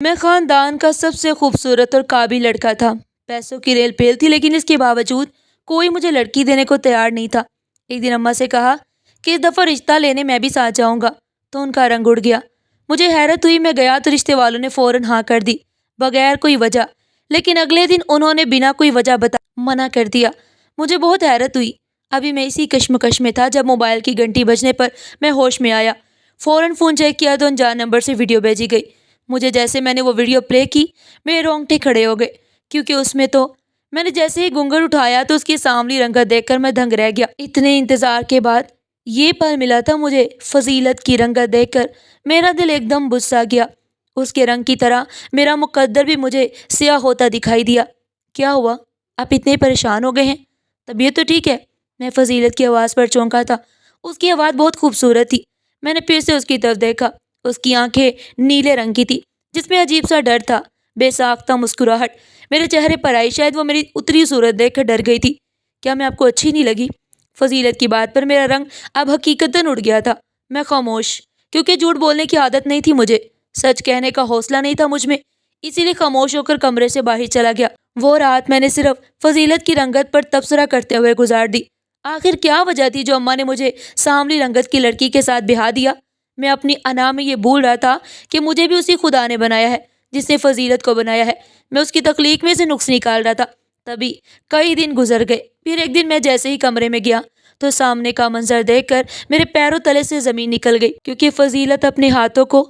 میں خاندان کا سب سے خوبصورت اور قابل لڑکا تھا۔ پیسوں کی ریل پیل تھی، لیکن اس کے باوجود کوئی مجھے لڑکی دینے کو تیار نہیں تھا۔ ایک دن اماں سے کہا کہ اس دفعہ رشتہ لینے میں بھی ساتھ جاؤں گا، تو ان کا رنگ اڑ گیا۔ مجھے حیرت ہوئی، میں گیا تو رشتے والوں نے فوراً ہاں کر دی، بغیر کوئی وجہ۔ لیکن اگلے دن انہوں نے بنا کوئی وجہ بتائے منع کر دیا۔ مجھے بہت حیرت ہوئی۔ ابھی میں اسی کشمکش میں تھا جب موبائل کی گھنٹی بجنے پر میں ہوش میں آیا۔ فوراً فون چیک کیا تو انجان نمبر سے ویڈیو بھیجی گئی۔ مجھے جیسے میں نے وہ ویڈیو پلے کی، میرے رونگٹے کھڑے ہو گئے، کیونکہ اس میں تو میں نے جیسے ہی گھونگھٹ اٹھایا تو اس کی سانولی رنگت دیکھ کر میں دنگ رہ گیا۔ اتنے انتظار کے بعد یہ پل ملا تھا مجھے۔ فضیلت کی رنگت دیکھ کر میرا دل ایک دم بجھ سا گیا۔ اس کے رنگ کی طرح میرا مقدر بھی مجھے سیاہ ہوتا دکھائی دیا۔ کیا ہوا؟ آپ اتنے پریشان ہو گئے ہیں؟ طبیعت تو ٹھیک ہے؟ میں فضیلت کی آواز پر چونکا تھا۔ اس کی آواز بہت خوبصورت تھی۔ میں نے پھر سے اس کی طرف دیکھا۔ اس کی آنکھیں نیلے رنگ کی تھی، جس میں عجیب سا ڈر تھا، بے ساختہ مسکراہٹ میرے چہرے پر آئی۔ شاید وہ میری اتری صورت دیکھ کر ڈر گئی تھی۔ کیا میں آپ کو اچھی نہیں لگی؟ فضیلت کی بات پر میرا رنگ اب حقیقتاً اڑ گیا تھا۔ میں خاموش، کیونکہ جھوٹ بولنے کی عادت نہیں تھی مجھے، سچ کہنے کا حوصلہ نہیں تھا مجھ میں، اسی لیے خاموش ہو کر کمرے سے باہر چلا گیا۔ وہ رات میں نے صرف فضیلت کی رنگت پر تبصرہ کرتے ہوئے گزار دی۔ آخر کیا وجہ تھی جو اماں نے مجھے سانولی رنگت کی لڑکی کے ساتھ بہا دیا؟ میں اپنی انا میں یہ بھول رہا تھا کہ مجھے بھی اسی خدا نے بنایا ہے جس نے فضیلت کو بنایا ہے۔ میں اس کی تخلیق میں سے نقص نکال رہا تھا۔ تبھی کئی دن گزر گئے۔ پھر ایک دن میں جیسے ہی کمرے میں گیا تو سامنے کا منظر دیکھ کر میرے پیروں تلے سے زمین نکل گئی، کیونکہ فضیلت اپنے ہاتھوں کو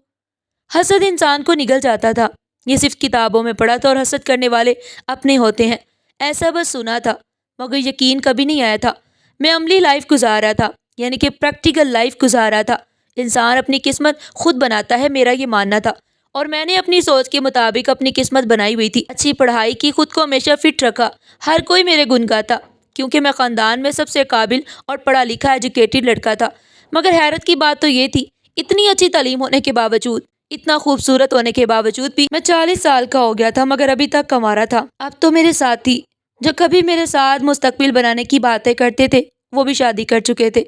حسد انسان کو نگل جاتا تھا۔ یہ صرف کتابوں میں پڑھا تھا، اور حسد کرنے والے اپنے ہوتے ہیں، ایسا بس سنا تھا، مگر یقین کبھی نہیں آیا تھا۔ میں عملی لائف گزار رہا تھا، یعنی کہ پریکٹیکل لائف گزار رہا تھا۔ انسان اپنی قسمت خود بناتا ہے، میرا یہ ماننا تھا، اور میں نے اپنی سوچ کے مطابق اپنی قسمت بنائی ہوئی تھی۔ اچھی پڑھائی کی، خود کو ہمیشہ فٹ رکھا، ہر کوئی میرے گن گاتا، کیونکہ میں خاندان میں سب سے قابل اور پڑھا لکھا ایجوکیٹڈ لڑکا تھا۔ مگر حیرت کی بات تو یہ تھی، اتنی اچھی تعلیم ہونے کے باوجود، اتنا خوبصورت ہونے کے باوجود بھی میں 40 سال کا ہو گیا تھا، مگر ابھی تک کمارا تھا۔ اب تو میرے ساتھی جو کبھی میرے ساتھ مستقبل بنانے کی باتیں کرتے تھے، وہ بھی شادی کر چکے تھے،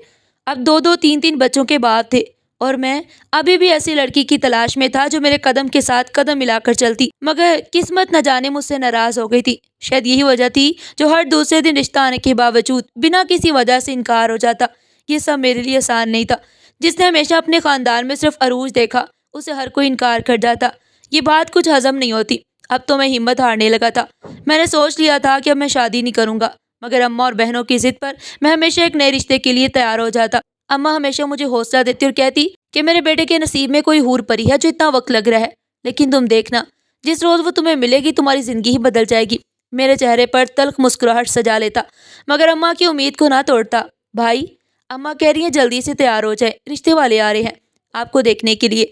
اب 2 3 بچوں کے باپ تھے، اور میں ابھی بھی ایسی لڑکی کی تلاش میں تھا جو میرے قدم کے ساتھ قدم ملا کر چلتی۔ مگر قسمت نہ جانے مجھ سے ناراض ہو گئی تھی۔ شاید یہی وجہ تھی جو ہر دوسرے دن رشتہ آنے کے باوجود بنا کسی وجہ سے انکار ہو جاتا۔ یہ سب میرے لیے آسان نہیں تھا۔ جس نے ہمیشہ اپنے خاندان میں صرف عروج دیکھا، اسے ہر کوئی انکار کر جاتا۔ یہ بات کچھ ہضم نہیں ہوتی۔ اب تو میں ہمت ہارنے لگا تھا۔ میں نے سوچ لیا تھا کہ اب میں شادی نہیں کروں گا، مگر اماں اور بہنوں کی ضد پر میں ہمیشہ ایک نئے رشتے کے لیے تیار ہو جاتا۔ اماں ہمیشہ مجھے حوصلہ دیتی اور کہتی کہ میرے بیٹے کے نصیب میں کوئی حور پری ہے جو اتنا وقت لگ رہا ہے، لیکن تم دیکھنا، جس روز وہ تمہیں ملے گی تمہاری زندگی ہی بدل جائے گی۔ میرے چہرے پر تلخ مسکراہٹ سجا لیتا، مگر اماں کی امید کو نہ توڑتا۔ بھائی، اماں کہہ رہی ہیں جلدی سے تیار ہو جائے، رشتے والے آ رہے ہیں آپ کو دیکھنے کے لیے۔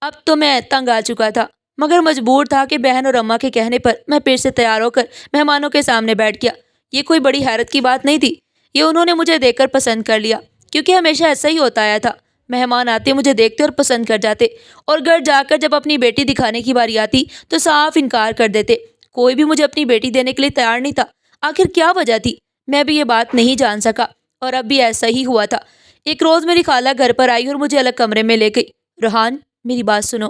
اب تو میں تنگ آ چکا تھا، مگر مجبور تھا کہ بہن اور اماں کے کہنے پر میں پھر سے تیار ہو کر مہمانوں کے سامنے بیٹھ گیا۔ یہ کوئی بڑی حیرت کی بات نہیں تھی، یہ انہوں نے مجھے دیکھ کر پسند کر لیا، کیونکہ ہمیشہ ایسا ہی ہوتا آیا تھا۔ مہمان آتے، مجھے دیکھتے اور پسند کر جاتے، اور گھر جا کر جب اپنی بیٹی دکھانے کی باری آتی تو صاف انکار کر دیتے۔ کوئی بھی مجھے اپنی بیٹی دینے کے لیے تیار نہیں تھا۔ آخر کیا وجہ تھی؟ میں بھی یہ بات نہیں جان سکا، اور اب بھی ایسا ہی ہوا تھا۔ ایک روز میری خالہ گھر پر آئی اور مجھے الگ کمرے میں لے گئی۔ روحان، میری بات سنو،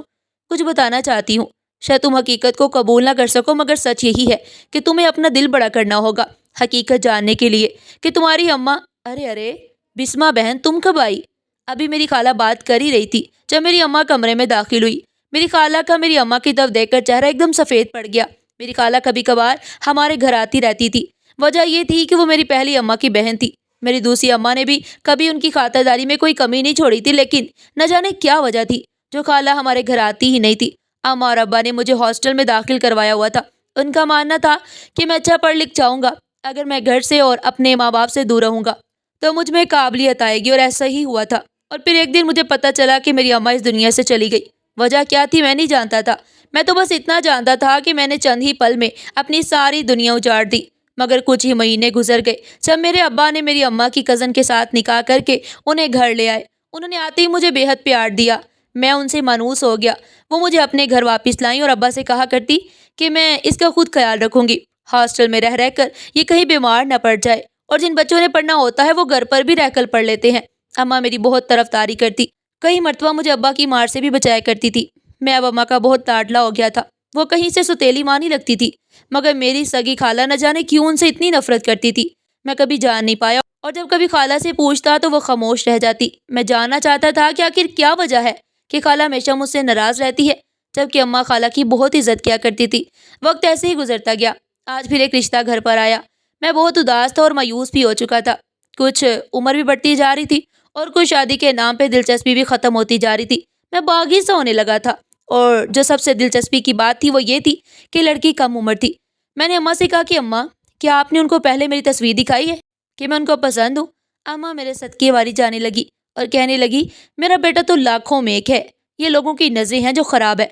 کچھ بتانا چاہتی ہوں۔ شاید تم حقیقت کو قبول نہ کر سکو، مگر سچ یہی ہے کہ تمہیں اپنا دل بڑا کرنا ہوگا حقیقت جاننے کے لیے کہ تمہاری اماں… ارے بسمہ بہن، تم کب آئی؟ ابھی میری خالہ بات کر ہی رہی تھی جب میری اماں کمرے میں داخل ہوئی۔ میری خالہ کا میری اماں کی طرف دیکھ کر چہرہ ایک دم سفید پڑ گیا۔ میری خالہ کبھی کبھار ہمارے گھر آتی رہتی تھی۔ وجہ یہ تھی کہ وہ میری پہلی اماں کی بہن تھی۔ میری دوسری اماں نے بھی کبھی ان کی خاطرداری میں کوئی کمی نہیں چھوڑی تھی، لیکن نہ جانے کیا وجہ تھی جو خالہ ہمارے گھر آتی ہی نہیں تھی۔ اماں اور ابا نے مجھے ہاسٹل میں داخل کروایا ہوا تھا۔ ان کا ماننا تھا کہ میں اچھا پڑھ لکھ جاؤں گا اگر میں گھر سے اور اپنے ماں باپ سے دور رہوں گا تو مجھ میں قابلیت آئے گی، اور ایسا ہی ہوا تھا۔ اور پھر ایک دن مجھے پتہ چلا کہ میری اماں اس دنیا سے چلی گئی۔ وجہ کیا تھی میں نہیں جانتا تھا، میں تو بس اتنا جانتا تھا کہ میں نے چند ہی پل میں اپنی ساری دنیا اجاڑ دی۔ مگر کچھ ہی مہینے گزر گئے جب میرے ابا نے میری اماں کی کزن کے ساتھ نکاح کر کے انہیں گھر لے آئے۔ انہوں نے آتے ہی مجھے بے حد پیار دیا۔ میں ان سے مانوس ہو گیا۔ وہ مجھے اپنے گھر واپس لائیں اور ابا سے کہا کرتی کہ میں اس کا خود خیال رکھوں گی، ہاسٹل میں رہ کر یہ کہیں بیمار نہ پڑ جائے، اور جن بچوں نے پڑھنا ہوتا ہے وہ گھر پر بھی رہ کر پڑھ لیتے ہیں۔ اماں میری بہت طرفداری کرتی، کئی مرتبہ مجھے ابا کی مار سے بھی بچایا کرتی تھی۔ میں اب اماں کا بہت لاڈلا ہو گیا تھا۔ وہ کہیں سے سوتیلی ماں نہیں لگتی تھی، مگر میری سگی خالہ نہ جانے کیوں ان سے اتنی نفرت کرتی تھی، میں کبھی جان نہیں پایا، اور جب کبھی خالہ سے پوچھتا تو وہ خاموش رہ جاتی۔ میں جاننا چاہتا تھا کہ آخر کیا وجہ ہے کہ خالہ ہمیشہ مجھ سے ناراض رہتی ہے، جبکہ اماں خالہ کی بہت عزت کیا کرتی تھی۔ وقت ایسے ہی گزرتا گیا۔ آج پھر ایک رشتہ گھر پر آیا۔ میں بہت اداس تھا اور مایوس بھی ہو چکا تھا۔ کچھ عمر بھی بڑھتی جا رہی تھی اور کچھ شادی کے نام پہ دلچسپی بھی ختم ہوتی جا رہی تھی۔ میں باغی سا ہونے لگا تھا، اور جو سب سے دلچسپی کی بات تھی وہ یہ تھی کہ لڑکی کم عمر تھی۔ میں نے اماں سے کہا کہ اماں، کیا آپ نے ان کو پہلے میری تصویر دکھائی ہے کہ میں ان کو پسند ہوں؟ اماں میرے صدقے واری جانے لگی اور کہنے لگی، میرا بیٹا تو لاکھوں میں ایک ہے، یہ لوگوں کی نظریں ہیں جو خراب ہے،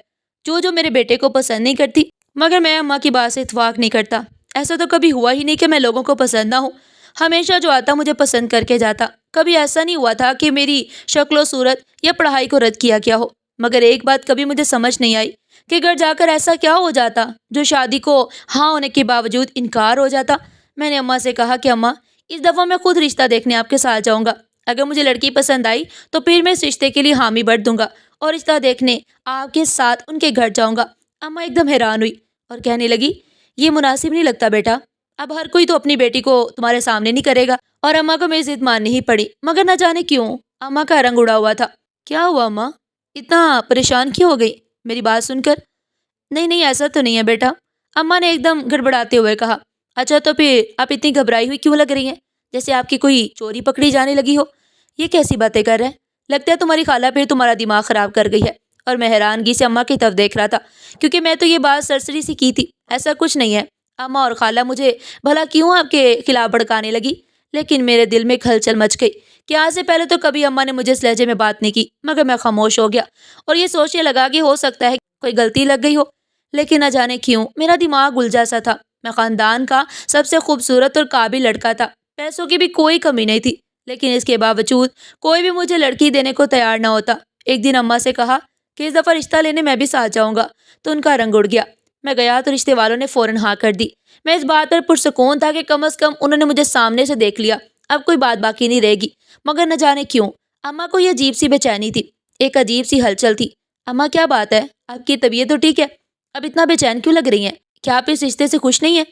جو میرے بیٹے کو پسند نہیں کرتی۔ مگر میں اماں کی بات سے اتفاق نہیں کرتا۔ ایسا تو کبھی ہوا ہی نہیں کہ میں لوگوں کو پسند نہ ہوں، ہمیشہ جو آتا مجھے پسند کر کے جاتا۔ کبھی ایسا نہیں ہوا تھا کہ میری شکل و صورت یا پڑھائی کو رد کیا گیا ہو۔ مگر ایک بات کبھی مجھے سمجھ نہیں آئی کہ گھر جا کر ایسا کیا ہو جاتا جو شادی کو ہاں ہونے کے باوجود انکار ہو جاتا۔ میں نے اماں سے کہا کہ اماں، اس دفعہ میں خود رشتہ دیکھنے آپ کے ساتھ جاؤں گا۔ اگر مجھے لڑکی پسند آئی تو پھر میں اس رشتے کے لیے حامی بھر دوں گا اور رشتہ دیکھنے آپ کے ساتھ ان کے گھر جاؤں گا۔ اماں ایک دم حیران ہوئی اور کہنے لگی، یہ مناسب نہیں لگتا بیٹا، اب ہر کوئی تو اپنی بیٹی کو تمہارے سامنے نہیں کرے گا۔ اور اماں کو میری ضد ماننی ہی پڑی، مگر نہ جانے کیوں اماں کا رنگ اڑا ہوا تھا۔ کیا ہوا اماں، اتنا پریشان کیوں ہو گئی میری بات سن کر؟ نہیں نہیں، ایسا تو نہیں ہے بیٹا، اماں نے ایک دم گڑبڑاتے ہوئے کہا۔ اچھا تو پھر آپ اتنی گھبرائی ہوئی کیوں لگ رہی ہیں، جیسے آپ کی کوئی چوری پکڑی جانے لگی ہو؟ یہ کیسی باتیں کر رہے ہیں؟ لگتا ہے تمہاری خالہ پھر تمہارا دماغ خراب کر گئی ہے۔ اور میں حیرانگی سے اماں کی طرف دیکھ رہا تھا، کیونکہ میں تو یہ بات سرسری سی کی تھی، ایسا کچھ نہیں ہے۔ اماں اور خالہ مجھے بھلا کیوں آپ کے خلاف بھڑکانے لگی؟ لیکن میرے دل میں ہلچل مچ گئی کہ آج سے پہلے تو کبھی اماں نے مجھے اس لہجے میں بات نہیں کی، مگر میں خاموش ہو گیا اور یہ سوچنے لگا کہ ہو سکتا ہے کوئی غلطی لگ گئی ہو، لیکن نہ جانے کیوں میرا دماغ الجھا سا تھا۔ میں خاندان کا سب سے خوبصورت اور قابل لڑکا تھا، پیسوں کی بھی کوئی کمی نہیں تھی، لیکن اس کے باوجود کوئی بھی مجھے لڑکی دینے کو تیار نہ ہوتا۔ ایک دن اماں سے کہا کہ اس دفعہ رشتہ لینے میں بھی ساتھ جاؤں گا، تو ان کا رنگ اڑ گیا۔ میں گیا تو رشتے والوں نے فوراً ہاں کر دی۔ میں اس بات پر پرسکون تھا کہ کم از کم انہوں نے مجھے سامنے سے دیکھ لیا، اب کوئی بات باقی نہیں رہے گی۔ مگر نہ جانے کیوں اماں کو یہ عجیب سی بے چینی تھی، ایک عجیب سی ہلچل تھی۔ اماں کیا بات ہے، آپ کی طبیعت تو ٹھیک ہے، اب اتنا بے چین کیوں لگ رہی ہیں؟ کیا آپ اس رشتے سے خوش نہیں ہیں؟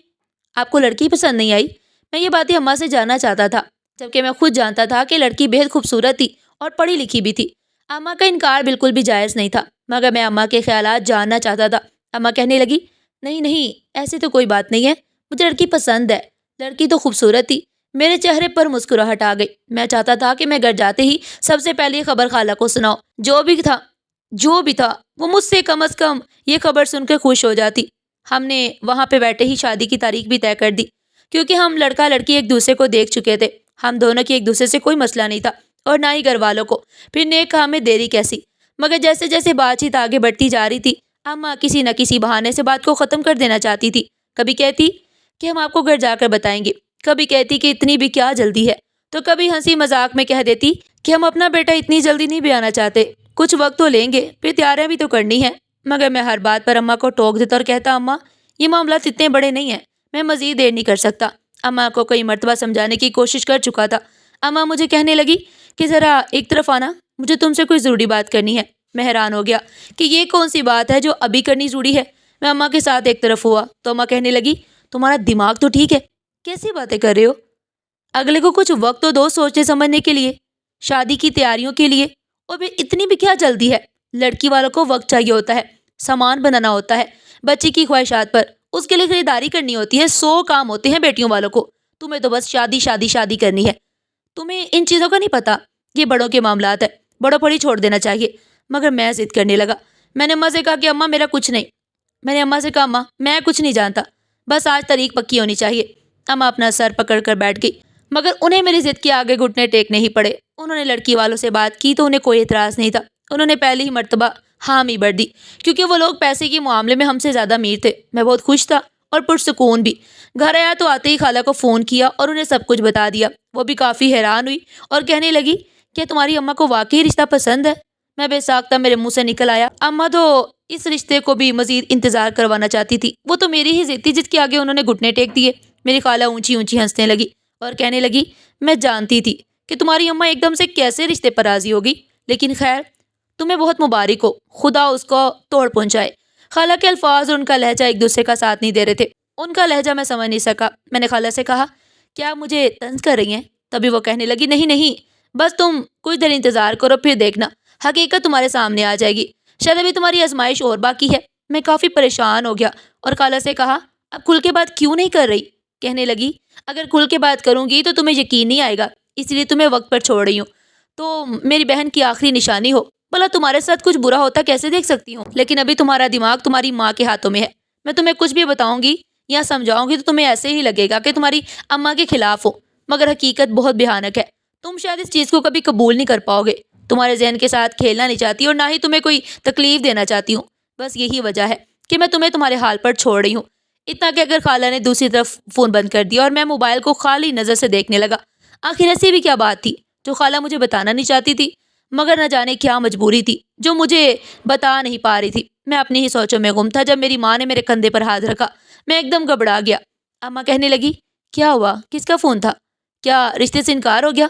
آپ کو لڑکی پسند نہیں آئی؟ میں یہ باتیں اماں سے جاننا چاہتا تھا، جبکہ میں خود جانتا تھا کہ لڑکی بہت خوبصورت تھی اور پڑھی لکھی بھی تھی۔ اماں کا انکار بالکل بھی جائز نہیں تھا، مگر میں اماں کے خیالات جاننا چاہتا تھا۔ اماں کہنے لگی، نہیں نہیں، ایسی تو کوئی بات نہیں ہے، مجھے لڑکی پسند ہے، لڑکی تو خوبصورت تھی۔ میرے چہرے پر مسکراہٹ آ گئی۔ میں چاہتا تھا کہ میں گھر جاتے ہی سب سے پہلے یہ خبر خالہ کو سناؤ، جو بھی تھا وہ مجھ سے کم از کم یہ خبر سن کے خوش ہو جاتی۔ ہم نے وہاں پہ بیٹھے ہی شادی کی تاریخ بھی طے کر دی، کیونکہ ہم لڑکا لڑکی ایک دوسرے کو دیکھ چکے تھے۔ ہم دونوں کی ایک دوسرے سے کوئی مسئلہ نہیں تھا اور نہ ہی گھر والوں کو، پھر نیک کام میں دیری کیسی۔ مگر جیسے جیسے بات چیت آگے بڑھتی جا رہی تھی، اماں کسی نہ کسی بہانے سے بات کو ختم کر دینا چاہتی تھی۔ کبھی کہتی کہ ہم آپ کو گھر جا کر بتائیں گے، کبھی کہتی کہ اتنی بھی کیا جلدی ہے، تو کبھی ہنسی مذاق میں کہہ دیتی کہ ہم اپنا بیٹا اتنی جلدی نہیں بیانا چاہتے، کچھ وقت تو لیں گے، پھر تیاریاں بھی تو کرنی ہیں۔ مگر میں ہر بات پر اماں کو ٹوک دیتا اور کہتا، اماں یہ معاملات اتنے بڑے نہیں ہیں، میں مزید دیر نہیں کر سکتا۔ اماں کو کئی مرتبہ سمجھانے کی کوشش کر چکا تھا۔ اماں مجھے کہنے لگی کہ ذرا ایک طرف آنا، مجھے تم سے کوئی ضروری بات کرنی ہے۔ میں حیران ہو گیا کہ یہ کون سی بات ہے جو ابھی کرنی ضروری ہے۔ میں اماں کے ساتھ ایک طرف ہوا تو اماں کہنے لگی، تمہارا دماغ تو ٹھیک ہے، کیسی باتیں کر رہے ہو؟ اگلے کو کچھ وقت تو دو سوچنے سمجھنے کے لیے، شادی کی تیاریوں کے لیے، اور پھر اتنی بھی کیا جلدی ہے؟ لڑکی والوں کو وقت چاہیے ہوتا ہے، سامان بنانا ہوتا ہے، بچی کی خواہشات پر اس کے لیے خریداری کرنی ہوتی ہے، 100 کام ہوتے ہیں بیٹیوں والوں کو۔ تمہیں تو بس شادی شادی شادی کرنی ہے، تمہیں ان چیزوں کا نہیں پتا، یہ بڑوں کے معاملات ہیں، بڑوں پر ہی چھوڑ دینا چاہیے۔ مگر میں ضد کرنے لگا۔ میں نے اماں سے کہا کہ اماں میرا کچھ نہیں، میں نے اماں سے کہا اماں میں کچھ نہیں جانتا، بس آج تاریخ پکی ہونی چاہیے۔ اماں اپنا سر پکڑ کر بیٹھ گئی، مگر انہیں میری ضد کے آگے گھٹنے ٹیکنے ہی پڑے۔ انہوں نے لڑکی والوں سے بات کی تو انہیں کوئی اعتراض نہیں تھا، انہوں نے پہلی ہی مرتبہ حامی بھر دی، کیونکہ وہ لوگ پیسے کے معاملے میں ہم سے زیادہ امیر تھے۔ میں بہت خوش تھا اور پرسکون بھی۔ گھر آیا تو آتے ہی خالہ کو فون کیا اور انہیں سب کچھ بتا دیا۔ وہ بھی کافی حیران ہوئی اور کہنے لگی، کیا تمہاری اماں کو واقعی رشتہ پسند ہے؟ میں بے ساختہ میرے منہ سے نکل آیا، اماں تو اس رشتے کو بھی مزید انتظار کروانا چاہتی تھی، وہ تو میری ہی ضد تھی جس کے آگے انہوں نے گھٹنے ٹیک دیے۔ میری خالہ اونچی اونچی ہنسنے لگی اور کہنے لگی، میں جانتی تھی کہ تمہاری اماں ایک دم سے کیسے رشتے پر راضی ہوگی، لیکن خیر تمہیں بہت مبارک ہو، خدا اس کو توڑ پہنچائے۔ خالہ کے الفاظ اور ان کا لہجہ ایک دوسرے کا ساتھ نہیں دے رہے تھے۔ ان کا لہجہ میں سمجھ نہیں سکا۔ میں نے خالہ سے کہا، کیا مجھے طنز کر رہی ہیں؟ تبھی وہ کہنے لگی، نہیں نہیں، بس تم کچھ دیر انتظار کرو، پھر دیکھنا حقیقت تمہارے سامنے آ جائے گی۔ شاید ابھی تمہاری آزمائش اور باقی ہے۔ میں کافی پریشان ہو گیا اور خالہ سے کہا، اب کھل کے بات کیوں نہیں کر رہی؟ کہنے لگی، اگر کھل کے بات کروں گی تو تمہیں یقین نہیں آئے گا، اس لیے تمہیں وقت پر چھوڑ رہی ہوں۔ تو میری بہن کی آخری نشانی ہو، بھلا تمہارے ساتھ کچھ برا ہوتا کیسے دیکھ سکتی ہوں؟ لیکن ابھی تمہارا دماغ تمہاری ماں کے ہاتھوں میں ہے۔ میں تمہیں کچھ بھی بتاؤں گی یا سمجھاؤں گی تو تمہیں ایسے ہی لگے گا کہ تمہاری اماں کے خلاف ہو، مگر حقیقت بہت بھیانک ہے۔ تم شاید اس چیز کو کبھی قبول نہیں کر پاؤ گے۔ تمہارے ذہن کے ساتھ کھیلنا نہیں چاہتی اور نہ ہی تمہیں کوئی تکلیف دینا چاہتی ہوں۔ بس یہی وجہ ہے کہ میں تمہیں تمہارے حال پر چھوڑ رہی ہوں۔ اتنا کہ اگر خالہ نے دوسری طرف فون بند کر دیا اور میں موبائل کو خالی نظر سے دیکھنے لگا۔ آخر ایسی بھی کیا بات تھی جو خالہ مجھے بتانا نہیں چاہتی تھی، مگر نہ جانے کیا مجبوری تھی جو مجھے بتا نہیں پا رہی تھی۔ میں اپنی ہی سوچوں میں گم تھا جب میری ماں نے میرے کندھے پر ہاتھ رکھا۔ میں ایک دم گھبرا گیا۔ اماں کہنے لگی، کیا ہوا؟ کس کا فون تھا؟ کیا رشتے سے انکار ہو گیا؟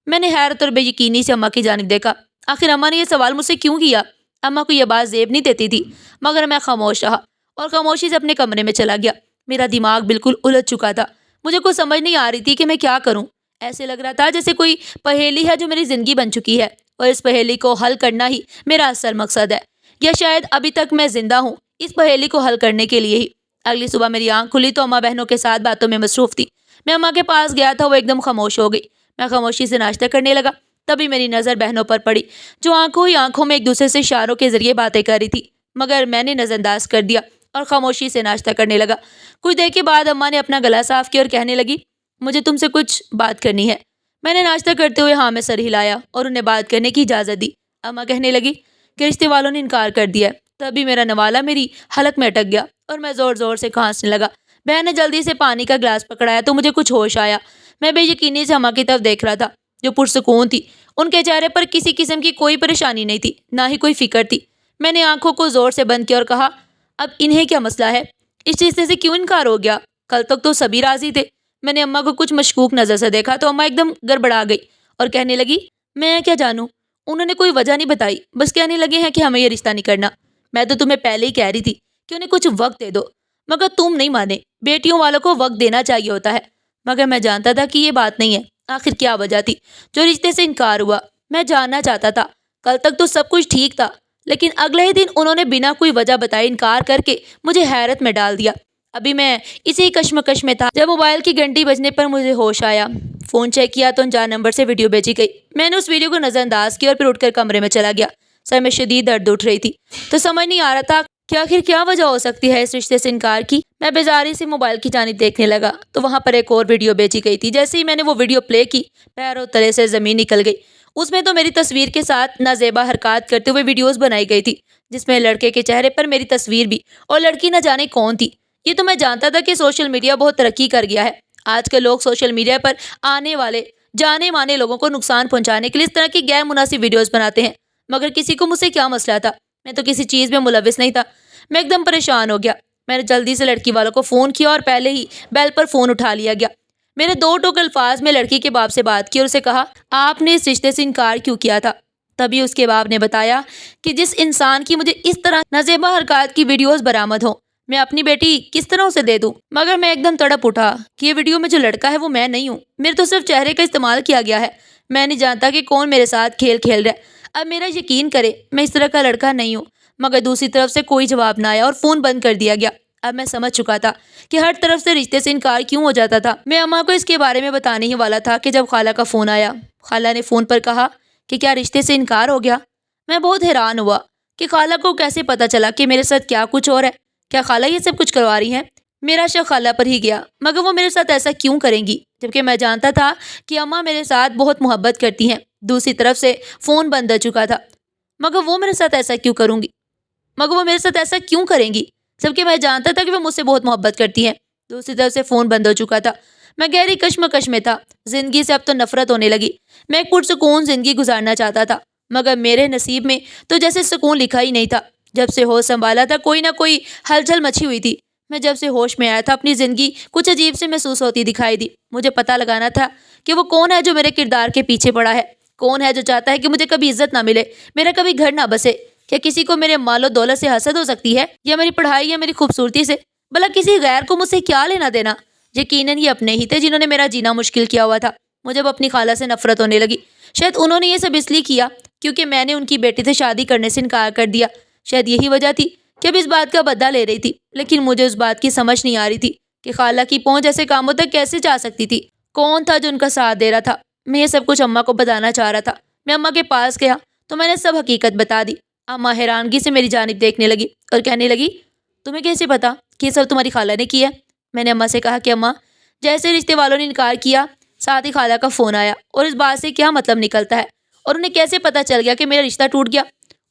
میں نے حیرت اور بے یقینی سے اماں کی جانب دیکھا۔ آخر اماں نے یہ سوال مجھ سے کیوں کیا؟ اماں کو یہ بات زیب نہیں دیتی تھی، مگر میں خاموش رہا اور خاموشی سے اپنے کمرے میں چلا گیا۔ میرا دماغ بالکل الجھ چکا تھا۔ مجھے کچھ سمجھ نہیں آ رہی تھی کہ میں کیا کروں۔ ایسے لگ رہا تھا جیسے کوئی پہیلی ہے جو میری زندگی بن چکی ہے اور اس پہیلی کو حل کرنا ہی میرا اصل مقصد ہے، یا شاید ابھی تک میں زندہ ہوں اس پہیلی کو حل کرنے کے لیے ہی۔ اگلی صبح میری آنکھ کھلی تو اماں بہنوں کے ساتھ باتوں میں مصروف تھی۔ میں اماں کے پاس گیا تھا، وہ ایک دم خاموش ہو گئی۔ میں خاموشی سے ناشتہ کرنے لگا۔ تبھی میری نظر بہنوں پر پڑی جو آنکھوں ہی آنکھوں میں ایک دوسرے سے اشاروں کے ذریعے باتیں کر رہی تھی، مگر میں نے نظر انداز کر دیا اور خاموشی سے ناشتہ کرنے لگا۔ کچھ دیر کے بعد اماں نے اپنا گلا صاف کیا اور کہنے لگی، مجھے تم سے کچھ بات کرنی ہے۔ میں نے ناشتہ کرتے ہوئے ہاں میں سر ہلایا اور انہیں بات کرنے کی اجازت دی۔ اماں کہنے لگی کہ رشتے والوں نے انکار کر دیا ہے۔ تبھی میرا نوالا میری حلق میں اٹک گیا اور میں زور زور سے کھانسنے لگا۔ بہن نے جلدی سے پانی کا گلاس پکڑایا تو مجھے کچھ ہوش آیا۔ میں بے یقینی سے اماں کی طرف دیکھ رہا تھا جو پرسکون تھی۔ ان کے چہرے پر کسی قسم کی کوئی پریشانی نہیں تھی، نہ ہی کوئی فکر تھی۔ میں نے آنکھوں کو زور سے بند کیا اور کہا، اب انہیں کیا مسئلہ ہے؟ اس رشتے سے کیوں انکار ہو گیا؟ کل تک تو سبھی راضی تھے۔ میں نے اماں کو کچھ مشکوک نظر سے دیکھا تو اماں ایک دم گڑبڑا گئی اور کہنے لگی، میں کیا جانوں؟ انہوں نے کوئی وجہ نہیں بتائی، بس کہنے لگے ہیں کہ ہمیں یہ رشتہ نہیں کرنا۔ میں تو تمہیں پہلے ہی کہہ رہی تھی کہ انہیں کچھ وقت دے دو، مگر تم نہیں مانے۔ بیٹیوں والوں کو وقت دینا چاہیے ہوتا ہے، مگر میں جانتا تھا کہ یہ بات نہیں ہے۔ آخر کیا وجہ تھی جو رشتے سے انکار ہوا؟ میں جاننا چاہتا تھا۔ کل تک تو سب کچھ ٹھیک تھا، لیکن اگلے ہی دن انہوں نے بنا کوئی وجہ بتائے انکار کر کے مجھے حیرت میں ڈال دیا۔ ابھی میں اسی کشمکش میں تھا جب موبائل کی گھنٹی بجنے پر مجھے ہوش آیا۔ فون چیک کیا تو انجان نمبر سے ویڈیو بھیجی گئی۔ میں نے اس ویڈیو کو نظر انداز کیا اور پھر اٹھ کر کمرے میں چلا گیا۔ سر میں شدید درد اٹھ رہی تھی تو سمجھ نہیں آ رہا تھا کہ آخر کیا وجہ ہو سکتی ہے اس رشتے سے انکار کی۔ میں بیزاری سے موبائل کی جانب دیکھنے لگا تو وہاں پر ایک اور ویڈیو بھیجی گئی تھی۔ جیسے ہی میں نے وہ ویڈیو پلے کی، پیروں تلے سے زمین نکل گئی۔ اس میں تو میری تصویر کے ساتھ نازیبا حرکات کرتے ہوئے ویڈیوز بنائی گئی تھی، جس میں لڑکے کے چہرے پر میری تصویر بھی، اور لڑکی نہ جانے کون تھی۔ یہ تو میں جانتا تھا کہ سوشل میڈیا بہت ترقی کر گیا ہے۔ آج کل لوگ سوشل میڈیا پر آنے والے جانے مانے لوگوں کو نقصان پہنچانے کے لیے اس طرح کی غیر مناسب ویڈیوز بناتے ہیں، مگر کسی کو مجھ سے کیا مسئلہ تھا؟ میں تو کسی چیز میں ملوث نہیں تھا۔ میں ایک دم پریشان ہو گیا۔ میں نے جلدی سے لڑکی والوں کو فون کیا اور پہلے ہی بیل پر فون اٹھا لیا گیا۔ میرے دو ٹوک الفاظ میں لڑکی کے باپ سے بات کی اور اسے کہا، آپ نے اس رشتے سے انکار کیوں کیا تھا؟ تبھی اس کے باپ نے بتایا کہ جس انسان کی مجھے اس طرح نازیبا حرکات کی ویڈیوز برآمد ہوں، میں اپنی بیٹی کس طرح اسے دے دوں؟ مگر میں ایک دم تڑپ اٹھا کہ یہ ویڈیو میں جو لڑکا ہے وہ میں نہیں ہوں۔ میرے تو صرف چہرے کا استعمال کیا گیا ہے۔ میں نہیں جانتا کہ کون میرے ساتھ کھیل کھیل رہا ہے۔ اب میرا یقین کرے، میں اس طرح کا لڑکا نہیں ہوں۔ مگر دوسری طرف سے کوئی جواب نہ آیا اور فون بند کر دیا گیا۔ اب میں سمجھ چکا تھا کہ ہر طرف سے رشتے سے انکار کیوں ہو جاتا تھا۔ میں اماں کو اس کے بارے میں بتانے ہی والا تھا کہ جب خالہ کا فون آیا۔ خالہ نے فون پر کہا کہ کیا رشتے سے انکار ہو گیا؟ میں بہت حیران ہوا کہ خالہ کو کیسے پتہ چلا کہ میرے ساتھ کیا کچھ اور ہے۔ کیا خالہ یہ سب کچھ کروا رہی ہیں؟ میرا شک خالہ پر ہی گیا، مگر وہ میرے ساتھ ایسا کیوں کریں گی جبکہ میں جانتا تھا کہ اماں میرے ساتھ بہت محبت کرتی ہیں۔ دوسری طرف سے فون بند ہو چکا تھا، مگر وہ میرے ساتھ ایسا کیوں کریں گی جبکہ میں جانتا تھا کہ وہ مجھ سے بہت محبت کرتی ہیں۔ دوسری طرف سے فون بند ہو چکا تھا۔ میں گہری کشمکش میں تھا۔ زندگی سے اب تو نفرت ہونے لگی۔ میں ایک پرسکون زندگی گزارنا چاہتا تھا، مگر میرے نصیب میں تو جیسے سکون لکھا ہی نہیں تھا۔ جب سے ہوش سنبھالا تھا کوئی نہ کوئی ہلچل مچی ہوئی تھی۔ میں جب سے ہوش میں آیا تھا اپنی زندگی کچھ عجیب سے محسوس ہوتی دکھائی دی۔ مجھے پتہ لگانا تھا کہ وہ کون ہے جو میرے کردار کے پیچھے پڑا ہے، کون ہے جو چاہتا ہے کہ مجھے کبھی عزت نہ ملے، میرا کبھی گھر نہ بسے؟ کیا کسی کو میرے مال و دولت سے حسد ہو سکتی ہے، یا میری پڑھائی یا میری خوبصورتی سے؟ بھلا کسی غیر کو مجھ سے کیا لینا دینا؟ یقیناً یہ اپنے ہی تھے جنہوں نے میرا جینا مشکل کیا ہوا تھا۔ مجھے اب اپنی خالہ سے نفرت ہونے لگی۔ شاید انہوں نے یہ سب اس لیے کیا کیونکہ میں نے ان کی بیٹی سے شادی کرنے سے انکار کر دیا۔ شاید یہی وجہ تھی کہ اب اس بات کا بدلہ لے رہی تھی، لیکن مجھے اس بات کی سمجھ نہیں آ رہی تھی کہ خالہ کی پہنچ ایسے کاموں تک کیسے جا سکتی تھی۔ کون تھا جو ان کا ساتھ دے رہا تھا؟ میں یہ سب کچھ اماں کو بتانا چاہ رہا تھا۔ میں اماں کے پاس گیا تو میں نے سب حقیقت بتا دی۔ اماں حیرانگی سے میری جانب دیکھنے لگی اور کہنے لگی، تمہیں کیسے پتا کہ یہ سب تمہاری خالہ نے کیا ہے؟ میں نے اماں سے کہا کہ اماں، جیسے رشتے والوں نے انکار کیا، ساتھ ہی خالہ کا فون آیا، اور اس بات سے کیا مطلب نکلتا ہے، اور انہیں کیسے پتا چل گیا کہ میرا رشتہ ٹوٹ گیا،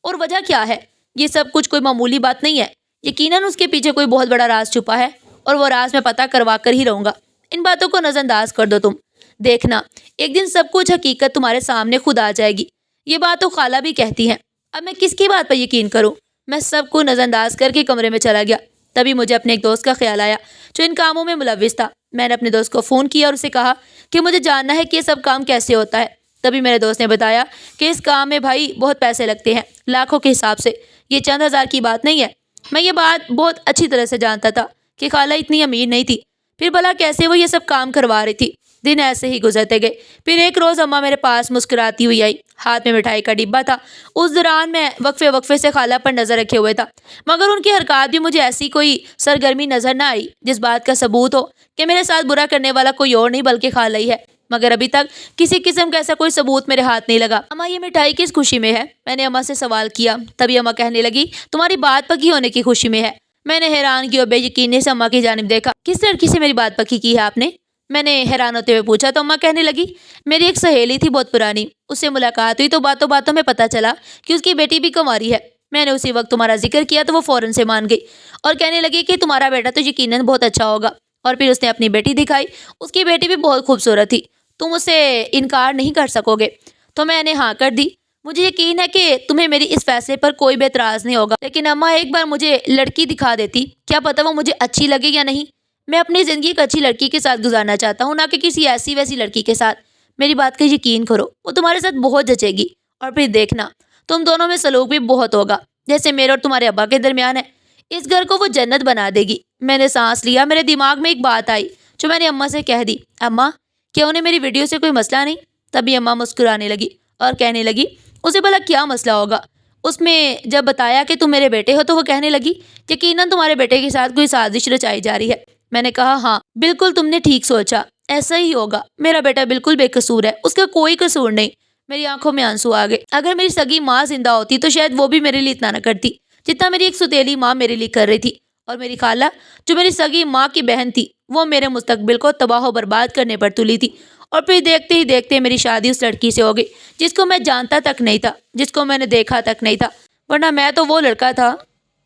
اور وجہ کیا ہے؟ یہ سب کچھ کوئی معمولی بات نہیں ہے۔ یقیناً اس کے پیچھے کوئی بہت بڑا راز چھپا ہے، اور وہ راز میں پتہ کروا کر ہی رہوں گا۔ ان باتوں کو نظر انداز کر دو تم، دیکھنا ایک دن سب کچھ حقیقت تمہارے سامنے خود آ جائے گی۔ یہ بات تو خالہ بھی کہتی ہیں۔ اب میں کس کی بات پر یقین کروں؟ میں سب کو نظر انداز کر کے کمرے میں چلا گیا۔ تبھی مجھے اپنے ایک دوست کا خیال آیا جو ان کاموں میں ملوث تھا۔ میں نے اپنے دوست کو فون کیا اور اسے کہا کہ مجھے جاننا ہے کہ یہ سب کام کیسے ہوتا ہے۔ تبھی میرے دوست نے بتایا کہ اس کام میں بھائی بہت پیسے لگتے ہیں، لاکھوں کے حساب سے، یہ چند ہزار کی بات نہیں ہے۔ میں یہ بات بہت اچھی طرح سے جانتا تھا کہ خالہ اتنی امیر نہیں تھی، پھر بھلا کیسے وہ یہ سب کام کروا رہی تھی۔ دن ایسے ہی گزرتے گئے۔ پھر ایک روز اماں میرے پاس مسکراتی ہوئی آئی، ہاتھ میں مٹھائی کا ڈبہ تھا۔ اس دوران میں وقفے سے خالہ پر نظر رکھے ہوئے تھا، مگر ان کی حرکات بھی مجھے ایسی کوئی سرگرمی نظر نہ آئی جس بات کا ثبوت ہو کہ میرے ساتھ برا کرنے والا کوئی اور نہیں بلکہ خالہ ہی ہے۔ مگر ابھی تک کسی قسم کا ایسا کوئی ثبوت میرے ہاتھ نہیں لگا۔ اماں، یہ مٹھائی کس خوشی میں ہے؟ میں نے اماں سے سوال کیا۔ تبھی اماں کہنے لگی، تمہاری بات پکی ہونے کی خوشی میں ہے۔ میں نے حیرانگی اور بے یقینی سے اماں کی جانب دیکھا۔ کس لڑکی سے میری بات پکی کی ہے آپ نے؟ میں نے حیران ہوتے ہوئے پوچھا تو اماں کہنے لگی، میری ایک سہیلی تھی بہت پرانی، اس سے ملاقات ہوئی تو باتوں باتوں میں پتہ چلا کہ اس کی بیٹی بھی کنواری ہے۔ میں نے اسی وقت تمہارا ذکر کیا تو وہ فوراً سے مان گئی اور کہنے لگی کہ تمہارا بیٹا تو یقیناً بہت اچھا ہوگا۔ اور پھر اس نے اپنی بیٹی دکھائی، اس کی بیٹی بھی بہت خوبصورت تھی، تم اسے انکار نہیں کر سکو گے۔ تو میں نے ہاں کر دی۔ مجھے یقین ہے کہ تمہیں میری اس فیصلے پر کوئی بھی اعتراض نہیں ہوگا، لیکن اماں ایک بار مجھے لڑکی دکھا دیتی، کیا پتہ وہ مجھے اچھی لگے یا نہیں۔ میں اپنی زندگی ایک اچھی لڑکی کے ساتھ گزارنا چاہتا ہوں، نہ کہ کسی ایسی ویسی لڑکی کے ساتھ۔ میری بات کا یقین کرو، وہ تمہارے ساتھ بہت جچے گی، اور پھر دیکھنا تم دونوں میں سلوک بھی بہت ہوگا جیسے میرے اور تمہارے ابا کے درمیان ہے۔ اس گھر کو وہ جنت بنا دے گی۔ میں نے سانس لیا۔ میرے دماغ میں ایک بات آئی جو میں نے اماں سے کہہ دی، اماں، کیا انہیں میری ویڈیو سے کوئی مسئلہ نہیں؟ تبھی اماں مسکرانے لگی اور کہنے لگی، اسے بھلا کیا مسئلہ ہوگا؟ اس میں جب بتایا کہ تم میرے بیٹے ہو تو وہ کہنے لگی، یقیناً تمہارے بیٹے کے ساتھ کوئی سازش رچائی جا رہی ہے۔ میں نے کہا، ہاں بالکل، تم نے ٹھیک سوچا، ایسا ہی ہوگا۔ میرا بیٹا بالکل بے قصور ہے، اس کا کوئی قصور نہیں۔ میری آنکھوں میں آنسو آ گئے۔ اگر میری سگی ماں زندہ ہوتی تو شاید وہ بھی میرے لیے اتنا نہ کرتی جتنا میری ایک ستیلی ماں میرے لیے کر رہی تھی۔ اور میری خالہ جو میری سگی ماں کی بہن تھی، وہ میرے مستقبل کو تباہ و برباد کرنے پر تلی تھی۔ اور پھر دیکھتے ہی دیکھتے میری شادی اس لڑکی سے ہو گئی جس کو میں جانتا تک نہیں تھا، جس کو میں نے دیکھا تک نہیں تھا، ورنہ میں تو وہ لڑکا تھا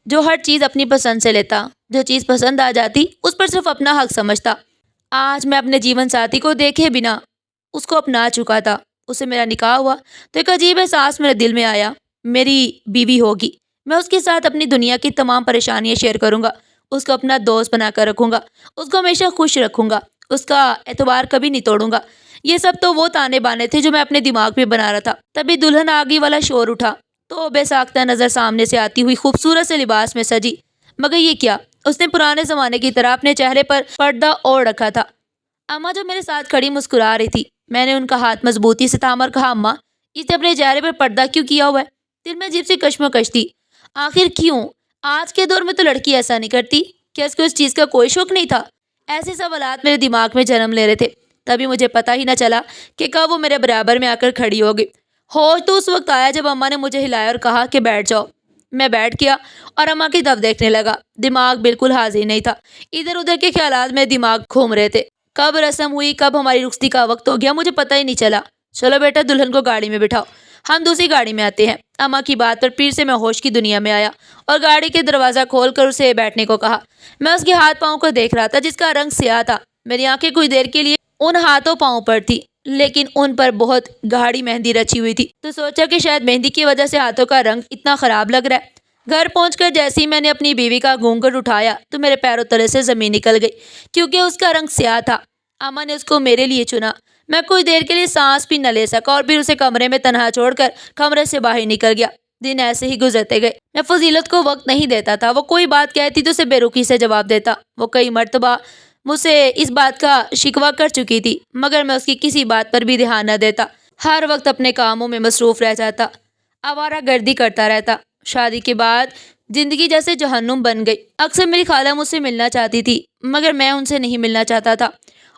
جو ہر چیز اپنی پسند سے لیتا، جو چیز پسند آ جاتی اس پر صرف اپنا حق سمجھتا۔ آج میں اپنے جیون ساتھی کو دیکھے بنا اس کو اپنا چکا تھا۔ اس سے میرا نکاح ہوا تو ایک عجیب احساس میرے دل میں آیا، میری بیوی ہوگی، میں اس کے ساتھ اپنی دنیا کی تمام پریشانیاں شیئر کروں گا، اس کو اپنا دوست بنا کر رکھوں گا، اس کو ہمیشہ خوش رکھوں گا، اس کا اعتبار کبھی نہیں توڑوں گا۔ یہ سب تو وہ تانے بانے تھے جو میں اپنے دماغ میں بنا رہا تھا۔ تبھی دلہن آگی والا شور اٹھا تو بے ساختہ نظر سامنے سے آتی ہوئی خوبصورت سے لباس میں سجی، مگر یہ کیا؟ اس نے پرانے زمانے کی طرح اپنے چہرے پر پردہ اوڑھ رکھا تھا۔ اماں جو میرے ساتھ کھڑی مسکرا رہی تھی، میں نے ان کا ہاتھ مضبوطی سے تھام اور کہا، اماں، اس نے اپنے چہرے پر پردہ کیوں کیا ہوا ہے؟ دل میں عجیب سی کشمکش تھی، آخر کیوں؟ آج کے دور میں تو لڑکی ایسا نہیں کرتی، کیا اس کو اس چیز کا کوئی شوق نہیں تھا؟ ایسے سوالات میرے دماغ میں جنم لے رہے تھے۔ تبھی مجھے پتہ ہی نہ چلا کہ کب وہ میرے برابر میں آ کر کھڑی ہو گئی۔ ہوش تو اس وقت آیا جب اماں نے مجھے ہلایا اور کہا کہ بیٹھ جاؤ۔ میں بیٹھ گیا اور اماں کی طرف دیکھنے لگا۔ دماغ بالکل حاضر نہیں تھا، ادھر ادھر کے خیالات میں دماغ گھوم رہے تھے۔ کب رسم ہوئی، کب ہماری رخصتی کا وقت ہو گیا، مجھے پتہ ہی نہیں چلا۔ چلو بیٹا، دلہن کو گاڑی میں بٹھاؤ، ہم دوسری گاڑی میں آتے ہیں۔ اماں کی بات پر پھر سے میں ہوش کی دنیا میں آیا اور گاڑی کے دروازہ کھول کر اسے بیٹھنے کو کہا۔ میں اس کے ہاتھ پاؤں کو دیکھ رہا تھا جس کا رنگ سیاہ تھا۔ میری آنکھیں کچھ دیر کے لیے ان ہاتھوں پاؤں پر تھی، لیکن ان پر بہت گاڑی مہندی رچی ہوئی تھی، تو سوچا کہ شاید مہندی کی وجہ سے ہاتھوں کا رنگ اتنا خراب لگ رہا ہے۔ گھر پہنچ کر جیسے ہی میں نے اپنی بیوی کا گھونگھٹ اٹھایا تو میرے پیروں تلے سے زمین نکل گئی، کیونکہ اس کا رنگ سیاہ تھا۔ اماں نے اس کو میرے لیے چنا۔ میں کچھ دیر کے لیے سانس بھی نہ لے سکا اور پھر اسے کمرے میں تنہا چھوڑ کر کمرے سے باہر نکل گیا۔ دن ایسے ہی گزرتے گئے۔ میں فضیلت کو وقت نہیں دیتا تھا۔ وہ کوئی بات کہتی تو اسے بے رخی سے جواب دیتا۔ وہ کئی مرتبہ مجھ سے اس بات کا شکوہ کر چکی تھی، مگر میں اس کی کسی بات پر بھی دھیان نہ دیتا۔ ہر وقت اپنے کاموں میں مصروف رہ جاتا، آوارہ گردی کرتا رہتا۔ شادی کے بعد زندگی جیسے جہنم بن گئی۔ اکثر میری خالہ مجھ سے ملنا چاہتی تھی، مگر میں ان سے نہیں ملنا چاہتا تھا،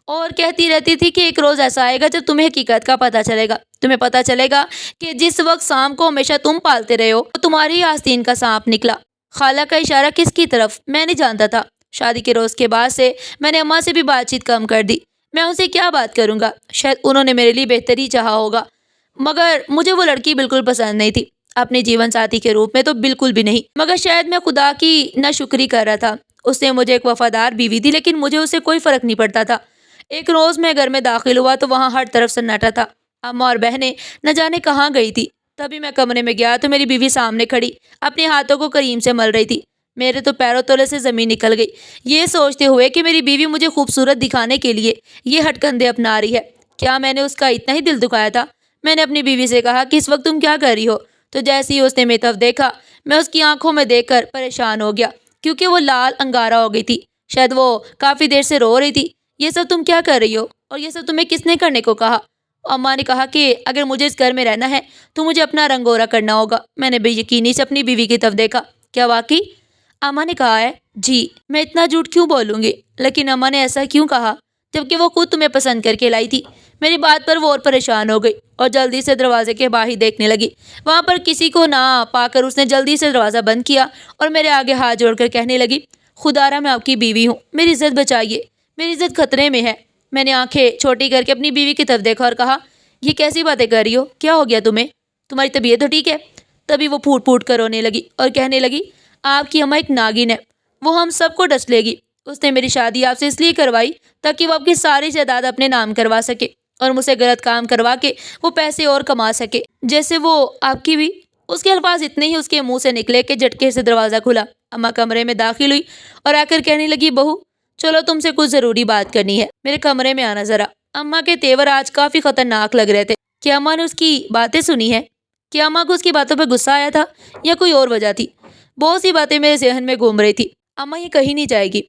اور کہتی رہتی تھی کہ ایک روز ایسا آئے گا جب تمہیں حقیقت کا پتہ چلے گا۔ تمہیں پتہ چلے گا کہ جس وقت سانپ کو ہمیشہ تم پالتے رہے ہو وہ تمہاری آستین کا سانپ نکلا۔ خالہ کا اشارہ کس کی طرف میں نہیں جانتا تھا۔ شادی کے روز کے بعد سے میں نے اماں سے بھی بات چیت کم کر دی۔ میں ان سے کیا بات کروں گا؟ شاید انہوں نے میرے لیے بہتری چاہا ہوگا، مگر مجھے وہ لڑکی بالکل پسند نہیں تھی، اپنے جیون ساتھی کے روپ میں تو بالکل بھی نہیں۔ مگر شاید میں خدا کی ناشکری کر رہا تھا۔ اس نے مجھے ایک وفادار بیوی دی، لیکن مجھے اس سے کوئی فرق نہیں پڑتا تھا۔ ایک روز میں گھر میں داخل ہوا تو وہاں ہر طرف سناٹا تھا۔ اماں اور بہنیں نہ جانے کہاں گئی تھی۔ تبھی میں کمرے میں گیا تو میری بیوی سامنے کھڑی اپنے ہاتھوں کو کریم سے مل رہی تھی۔ میرے تو پیروں تلے سے زمین نکل گئی، یہ سوچتے ہوئے کہ میری بیوی مجھے خوبصورت دکھانے کے لیے یہ ہٹ کندھے اپنا رہی ہے۔ کیا میں نے اس کا اتنا ہی دل دکھایا تھا؟ میں نے اپنی بیوی سے کہا کہ اس وقت تم کیا کر رہی ہو؟ تو جیسے ہی اس نے میری طرف دیکھا، میں اس کی آنکھوں میں دیکھ کر پریشان ہو گیا، کیونکہ وہ لال انگارہ ہو گئی تھی۔ شاید وہ کافی دیر سے رو رہی تھی۔ یہ سب تم کیا کر رہی ہو؟ اور یہ سب تمہیں کس نے کرنے کو کہا؟ اماں نے کہا کہ اگر مجھے اس گھر میں رہنا ہے تو مجھے اپنا رنگورا کرنا ہوگا۔ میں نے بے یقینی سے اپنی بیوی کی طرف دیکھا۔ کیا واقعی؟ اماں نے کہا ہے۔ جی۔ میں اتنا جھوٹ کیوں بولوں گی؟ لیکن اماں نے ایسا کیوں کہا جبکہ وہ خود تمہیں پسند کر کے لائی تھی؟ میری بات پر وہ اور پریشان ہو گئی اور جلدی سے دروازے کے باہر دیکھنے لگی۔ وہاں پر کسی کو نہ پا کر اس نے جلدی سے دروازہ بند کیا اور میرے آگے ہاتھ جوڑ کر کہنے لگی، خدا را میں آپ کی بیوی ہوں، میری عزت بچائیے، میری عزت خطرے میں ہے۔ میں نے آنکھیں چھوٹی کر کے اپنی بیوی کی طرف دیکھا اور کہا، یہ کیسی باتیں کر رہی ہو؟ کیا ہو گیا تمہیں؟ تمہاری طبیعت تو ٹھیک ہے؟ تبھی وہ پھوٹ پھوٹ کر رونے لگی اور کہنے لگی، آپ کی اماں ایک ناگن ہے، وہ ہم سب کو ڈس لے گی۔ اس نے میری شادی آپ سے اس لیے کروائی تاکہ وہ آپ کی ساری جائیداد اپنے نام کروا سکے اور مجھ سے غلط کام کروا کے وہ پیسے اور کما سکے، جیسے وہ آپ کی بھی۔ اس کے الفاظ اتنے ہی اس کے منہ سے نکلے کہ جھٹکے سے دروازہ کھلا۔ اماں کمرے میں داخل ہوئی اور آ کر کہنے لگی، بہو چلو تم سے کچھ ضروری بات کرنی ہے، میرے کمرے میں آنا ذرا۔ اماں کے تیور آج کافی خطرناک لگ رہے تھے۔ کیا اماں نے اس کی باتیں سنی ہیں؟ کیا اماں کو اس کی باتوں پہ غصہ آیا تھا یا کوئی اور وجہ تھی؟ بہت سی باتیں میرے ذہن میں گھوم رہی تھی۔ اماں یہ کہیں نہیں جائے گی،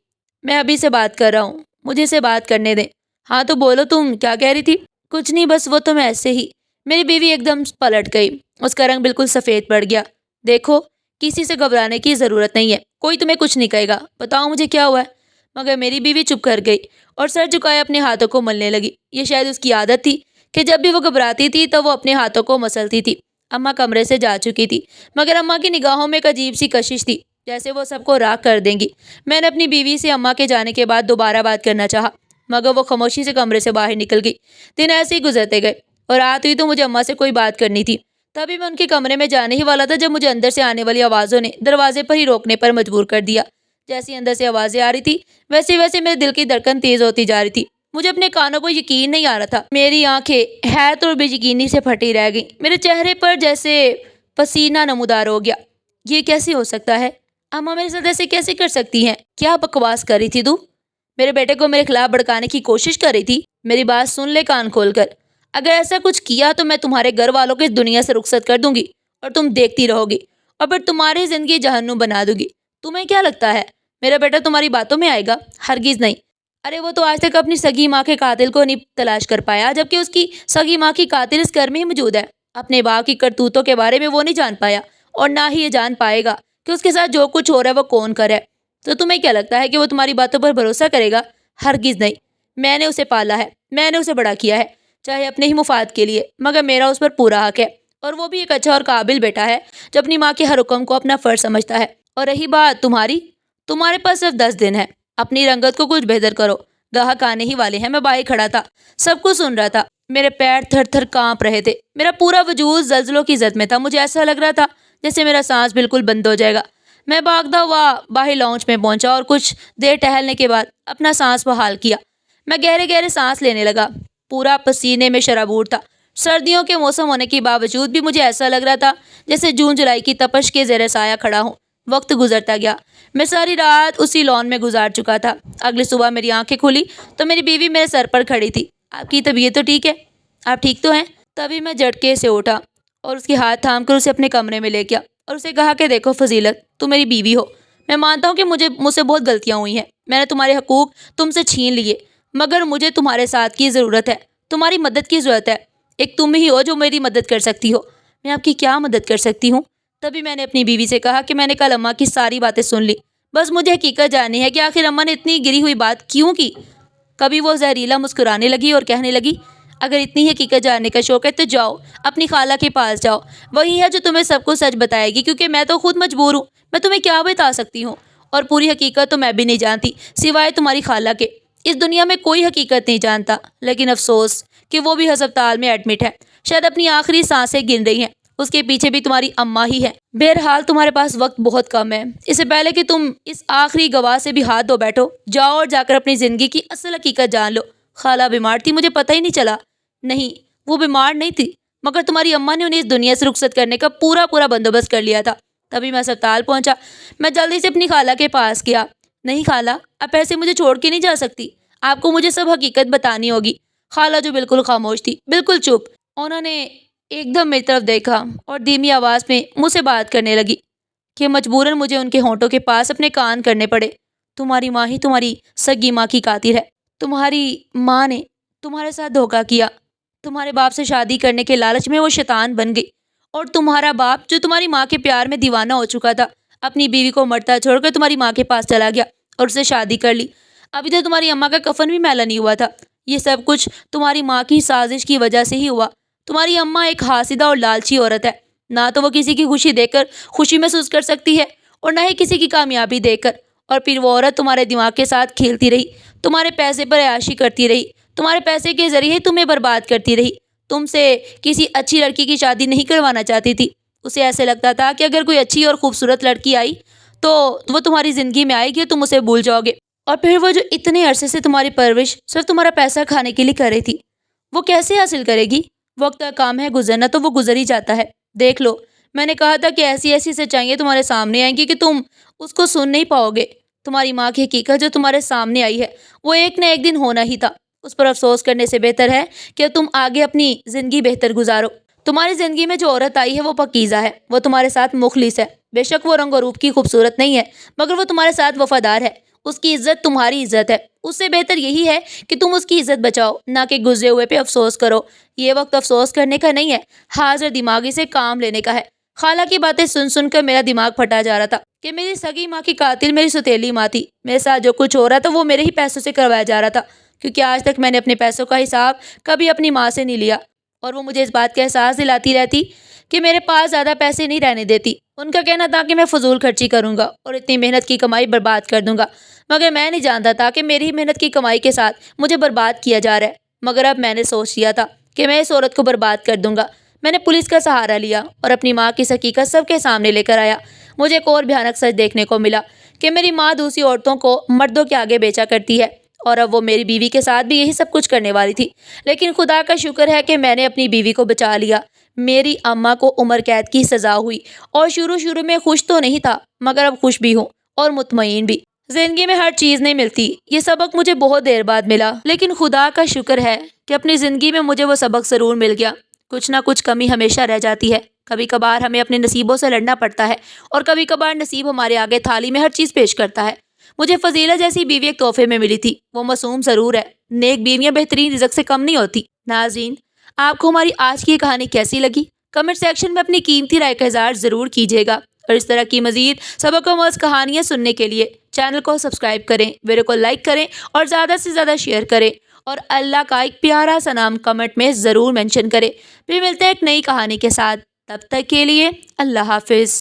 میں ابھی سے بات کر رہا ہوں، مجھے اسے بات کرنے دیں۔ ہاں تو بولو، تم کیا کہہ رہی تھی؟ کچھ نہیں، بس وہ تو میں ایسے ہی۔ میری بیوی ایک دم پلٹ گئی، اس کا رنگ بالکل سفید پڑ گیا۔ دیکھو، کسی سے گھبرانے کی ضرورت نہیں ہے، کوئی تمہیں کچھ نہیں کہے گا، بتاؤ مجھے کیا ہوا ہے؟ مگر میری بیوی چپ کر گئی اور سر جھکائے اپنے ہاتھوں کو ملنے لگی۔ یہ شاید اس کی عادت تھی کہ جب بھی وہ گھبراتی تھی تو وہ اپنے ہاتھوں کو مسلتی تھی۔ اماں کمرے سے جا چکی تھی، مگر اماں کی نگاہوں میں ایک عجیب سی کشش تھی، جیسے وہ سب کو راغ کر دیں گی۔ میں نے اپنی بیوی سے اماں کے جانے کے بعد دوبارہ بات کرنا چاہا، مگر وہ خاموشی سے کمرے سے باہر نکل گئی۔ دن ایسے ہی گزرتے گئے اور رات ہوئی تو مجھے اماں سے کوئی بات کرنی تھی۔ تبھی میں ان کے کمرے میں جانے ہی والا تھا جب مجھے اندر سے آنے والی آوازوں نے دروازے پر ہی روکنے پر مجبور کر دیا۔ جیسی اندر سے آوازیں آ رہی تھی ویسے ویسے میرے دل کی دھڑکن تیز ہوتی جا رہی تھی۔ مجھے اپنے کانوں کو یقین نہیں آ رہا تھا۔ میری آنکھیں حیرت اور بے یقینی سے پھٹی رہ گئیں۔ میرے چہرے پر جیسے پسینہ نمودار ہو گیا۔ یہ کیسے ہو سکتا ہے؟ اماں میرے ساتھ ایسے کیسے کر سکتی ہیں؟ کیا بکواس کر رہی تھی تو؟ میرے بیٹے کو میرے خلاف بھڑکانے کی کوشش کر رہی تھی؟ میری بات سن لے کان کھول کر، اگر ایسا کچھ کیا تو میں تمہارے گھر والوں کو اس دنیا سے رخصت کر دوں گی اور تم دیکھتی رہو گی، اور پھر تمہاری زندگی جہنم بنا دوں گی۔ تمہیں کیا لگتا ہے میرا بیٹا تمہاری باتوں میں آئے گا؟ ہرگز نہیں۔ ارے وہ تو آج تک اپنی سگی ماں کے قاتل کو نہیں تلاش کر پایا، جبکہ اس کی سگی ماں کی قاتل اس گھر میں ہی موجود ہے۔ اپنے باپ کی کرتوتوں کے بارے میں وہ نہیں جان پایا اور نہ ہی یہ جان پائے گا کہ اس کے ساتھ جو کچھ ہو رہا ہے وہ کون کر ہے۔ تو تمہیں کیا لگتا ہے کہ وہ تمہاری باتوں پر بھروسہ کرے گا؟ ہرگز نہیں۔ میں نے اسے پالا ہے، میں نے اسے بڑا کیا ہے، چاہے اپنے ہی مفاد کے لیے، مگر میرا اس پر پورا حق ہے، اور وہ بھی ایک اچھا اور قابل بیٹا ہے جو اپنی ماں کے ہر حکم کو اپنا فرض سمجھتا ہے۔ اور رہی بات تمہاری، تمہارے پاس صرف 10 دن ہے، اپنی رنگت کو کچھ بہتر کرو، گاہک آنے ہی والے ہیں۔ میں باہر کھڑا تھا، سب کچھ سن رہا تھا، میرے پیر تھر تھر کانپ رہے تھے، میرا پورا وجود زلزلوں کی زد میں تھا۔ مجھے ایسا لگ رہا تھا جیسے میرا سانس بالکل بند ہو جائے گا۔ میں بھاگتا ہوا باہر لاؤنج میں پہنچا اور کچھ دیر ٹہلنے کے بعد اپنا سانس بحال کیا۔ میں گہرے گہرے سانس لینے لگا، پورا پسینے میں شرابور تھا۔ سردیوں کے موسم ہونے کے باوجود بھی مجھے ایسا لگ رہا تھا جیسے جون جولائی کی تپش کے زیر سایہ کھڑا ہوں۔ وقت گزرتا گیا، میں ساری رات اسی لان میں گزار چکا تھا۔ اگلی صبح میری آنکھیں کھلی تو میری بیوی میرے سر پر کھڑی تھی۔ آپ کی طبیعت تو ٹھیک ہے؟ آپ ٹھیک تو ہیں؟ تبھی میں جھٹکے سے اٹھا اور اس کے ہاتھ تھام کر اسے اپنے کمرے میں لے گیا اور اسے کہا کہ دیکھو فضیلت، تم میری بیوی ہو، میں مانتا ہوں کہ مجھ سے بہت غلطیاں ہوئی ہیں، میں نے تمہارے حقوق تم سے چھین لیے، مگر مجھے تمہارے ساتھ کی ضرورت ہے، تمہاری مدد کی ضرورت ہے، ایک تم ہی ہو جو میری مدد کر سکتی ہو۔ میں آپ کی کیا مدد کر سکتی ہوں؟ تبھی میں نے اپنی بیوی سے کہا کہ میں نے کل اماں کی ساری باتیں سن لی، بس مجھے حقیقت جاننی ہے کہ آخر اماں نے اتنی گری ہوئی بات کیوں کی۔ کبھی وہ زہریلا مسکرانے لگی اور کہنے لگی، اگر اتنی حقیقت جاننے کا شوق ہے تو جاؤ اپنی خالہ کے پاس جاؤ، وہی ہے جو تمہیں سب کچھ سچ بتائے گی، کیونکہ میں تو خود مجبور ہوں، میں تمہیں کیا بتا سکتی ہوں، اور پوری حقیقت تو میں بھی نہیں جانتی سوائے تمہاری خالہ کے۔ اس دنیا میں کوئی حقیقت نہیں جانتا، لیکن افسوس کہ وہ بھی ہسپتال میں ایڈمٹ ہے، شاید اپنی آخری سانسیں گن رہی ہیں، اس کے پیچھے بھی تمہاری اماں ہی ہے۔ بہرحال تمہارے پاس وقت بہت کم ہے، اس سے پہلے کہ تم اس آخری گواہ سے بھی ہاتھ دھو بیٹھو، جاؤ اور جا کر اپنی زندگی کی اصل حقیقت جان لو۔ خالہ بیمار تھی، مجھے پتہ ہی نہیں چلا۔ نہیں، وہ بیمار نہیں تھی، مگر تمہاری اماں نے انہیں اس دنیا سے رخصت کرنے کا پورا بندوبست کر لیا تھا۔ تبھی میں اسپتال پہنچا، میں جلدی سے اپنی خالہ کے پاس گیا۔ نہیں خالہ، آپ ایسے مجھے چھوڑ کے نہیں جا سکتی، آپ کو مجھے سب حقیقت بتانی ہوگی۔ خالہ جو بالکل خاموش تھی، بالکل چپ، انہوں نے ایک دم میری طرف دیکھا اور دھیمی آواز میں مجھ سے بات کرنے لگی کہ مجبوراً مجھے ان کے ہونٹوں کے پاس اپنے کان کرنے پڑے۔ تمہاری ماں ہی تمہاری سگی ماں کی قاتل ہے، تمہاری ماں نے تمہارے ساتھ دھوکہ کیا، تمہارے باپ سے شادی کرنے کے لالچ میں وہ شیطان بن گئی، اور تمہارا باپ جو تمہاری ماں کے پیار میں دیوانہ ہو چکا تھا، اپنی بیوی کو مرتا چھوڑ کر تمہاری ماں کے پاس چلا گیا اور اس سے شادی کر لی۔ ابھی تو تمہاری اماں کا کفن بھی میلا نہیں ہوا تھا۔ یہ سب کچھ تمہاری ماں کی سازش کی وجہ سے ہی ہوا۔ تمہاری اماں ایک حاسدہ اور لالچی عورت ہے، نہ تو وہ کسی کی خوشی دیکھ کر خوشی محسوس کر سکتی ہے اور نہ ہی کسی کی کامیابی دیکھ کر، اور پھر وہ عورت تمہارے دماغ کے ساتھ کھیلتی رہی، تمہارے پیسے پر عیاشی کرتی رہی، تمہارے پیسے کے ذریعے تمہیں برباد کرتی رہی، تم سے کسی اچھی لڑکی کی شادی نہیں کروانا چاہتی تھی۔ اسے ایسے لگتا تھا کہ اگر کوئی اچھی اور خوبصورت لڑکی آئی تو وہ تمہاری زندگی میں آئے گی اور تم اسے بھول جاؤ گے، اور پھر وہ جو اتنے عرصے سے تمہاری پرورش صرف تمہارا پیسہ کھانے کے لیے کر رہی تھی، وہ کیسے حاصل کرے گی؟ وقت کا کام ہے گزرنا، تو وہ گزر ہی جاتا ہے۔ دیکھ لو، میں نے کہا تھا کہ ایسی سچائیاں تمہارے سامنے آئیں گی کہ تم اس کو سن نہیں پاؤ گے۔ تمہاری ماں کی حقیقت جو تمہارے سامنے آئی ہے، وہ ایک نہ ایک دن ہونا ہی تھا۔ اس پر افسوس کرنے سے بہتر ہے کہ تم آگے اپنی زندگی بہتر گزارو۔ تمہاری زندگی میں جو عورت آئی ہے وہ پاکیزہ ہے، وہ تمہارے ساتھ مخلص ہے، بے شک وہ رنگ و روپ کی خوبصورت نہیں ہے، مگر وہ تمہارے ساتھ وفادار ہے، اس کی عزت تمہاری عزت ہے۔ اس سے بہتر یہی ہے کہ تم اس کی عزت بچاؤ، نہ کہ گزرے ہوئے پہ افسوس کرو۔ یہ وقت افسوس کرنے کا نہیں ہے، حاضر دماغی سے کام لینے کا ہے۔ خالہ کی باتیں سن کر میرا دماغ پھٹا جا رہا تھا کہ میری سگی ماں کی قاتل میری سوتیلی ماں تھی۔ میرے ساتھ جو کچھ ہو رہا تھا وہ میرے ہی پیسوں سے کروایا جا رہا تھا، کیونکہ آج تک میں نے اپنے پیسوں کا حساب کبھی اپنی ماں سے نہیں لیا، اور وہ مجھے اس بات کا احساس دلاتی رہتی کہ میرے پاس زیادہ پیسے نہیں رہنے دیتی۔ ان کا کہنا تھا کہ میں فضول خرچی کروں گا اور اتنی محنت کی کمائی برباد کر دوں گا، مگر میں نہیں جانتا تھا کہ میری محنت کی کمائی کے ساتھ مجھے برباد کیا جا رہا ہے۔ مگر اب میں نے سوچ لیا تھا کہ میں اس عورت کو برباد کر دوں گا۔ میں نے پولیس کا سہارا لیا اور اپنی ماں کی حقیقت سب کے سامنے لے کر آیا۔ مجھے ایک اور بھیانک سچ دیکھنے کو ملا کہ میری ماں دوسری عورتوں کو مردوں کے آگے بیچا کرتی ہے، اور اب وہ میری بیوی کے ساتھ بھی یہی سب کچھ کرنے والی تھی۔ لیکن خدا کا شکر ہے کہ میں نے اپنی بیوی کو بچا لیا۔ میری اماں کو عمر قید کی سزا ہوئی، اور شروع میں خوش تو نہیں تھا، مگر اب خوش بھی ہوں اور مطمئن بھی۔ زندگی میں ہر چیز نہیں ملتی، یہ سبق مجھے بہت دیر بعد ملا، لیکن خدا کا شکر ہے کہ اپنی زندگی میں مجھے وہ سبق ضرور مل گیا۔ کچھ نہ کچھ کمی ہمیشہ رہ جاتی ہے، کبھی کبھار ہمیں اپنے نصیبوں سے لڑنا پڑتا ہے، اور کبھی کبھار نصیب ہمارے آگے تھالی میں ہر چیز پیش کرتا ہے۔ مجھے فضیلہ جیسی بیوی ایک تحفے میں ملی تھی، وہ معصوم ضرور ہے، نیک بیویاں بہترین رزق سے کم نہیں ہوتی۔ ناظرین، آپ کو ہماری آج کی یہ کہانی کیسی لگی؟ کمنٹ سیکشن میں اپنی قیمتی رائے کا اظہار ضرور کیجیے گا، اور اس طرح کی مزید سبق آموز کہانیاں سننے کے لیے چینل کو سبسکرائب کریں، ویڈیو کو لائک کریں اور زیادہ سے زیادہ شیئر کریں، اور اللہ کا ایک پیارا سا نام کمنٹ میں ضرور مینشن کریں۔ پھر ملتے ہیں ایک نئی کہانی کے ساتھ، تب تک کے لیے اللہ حافظ۔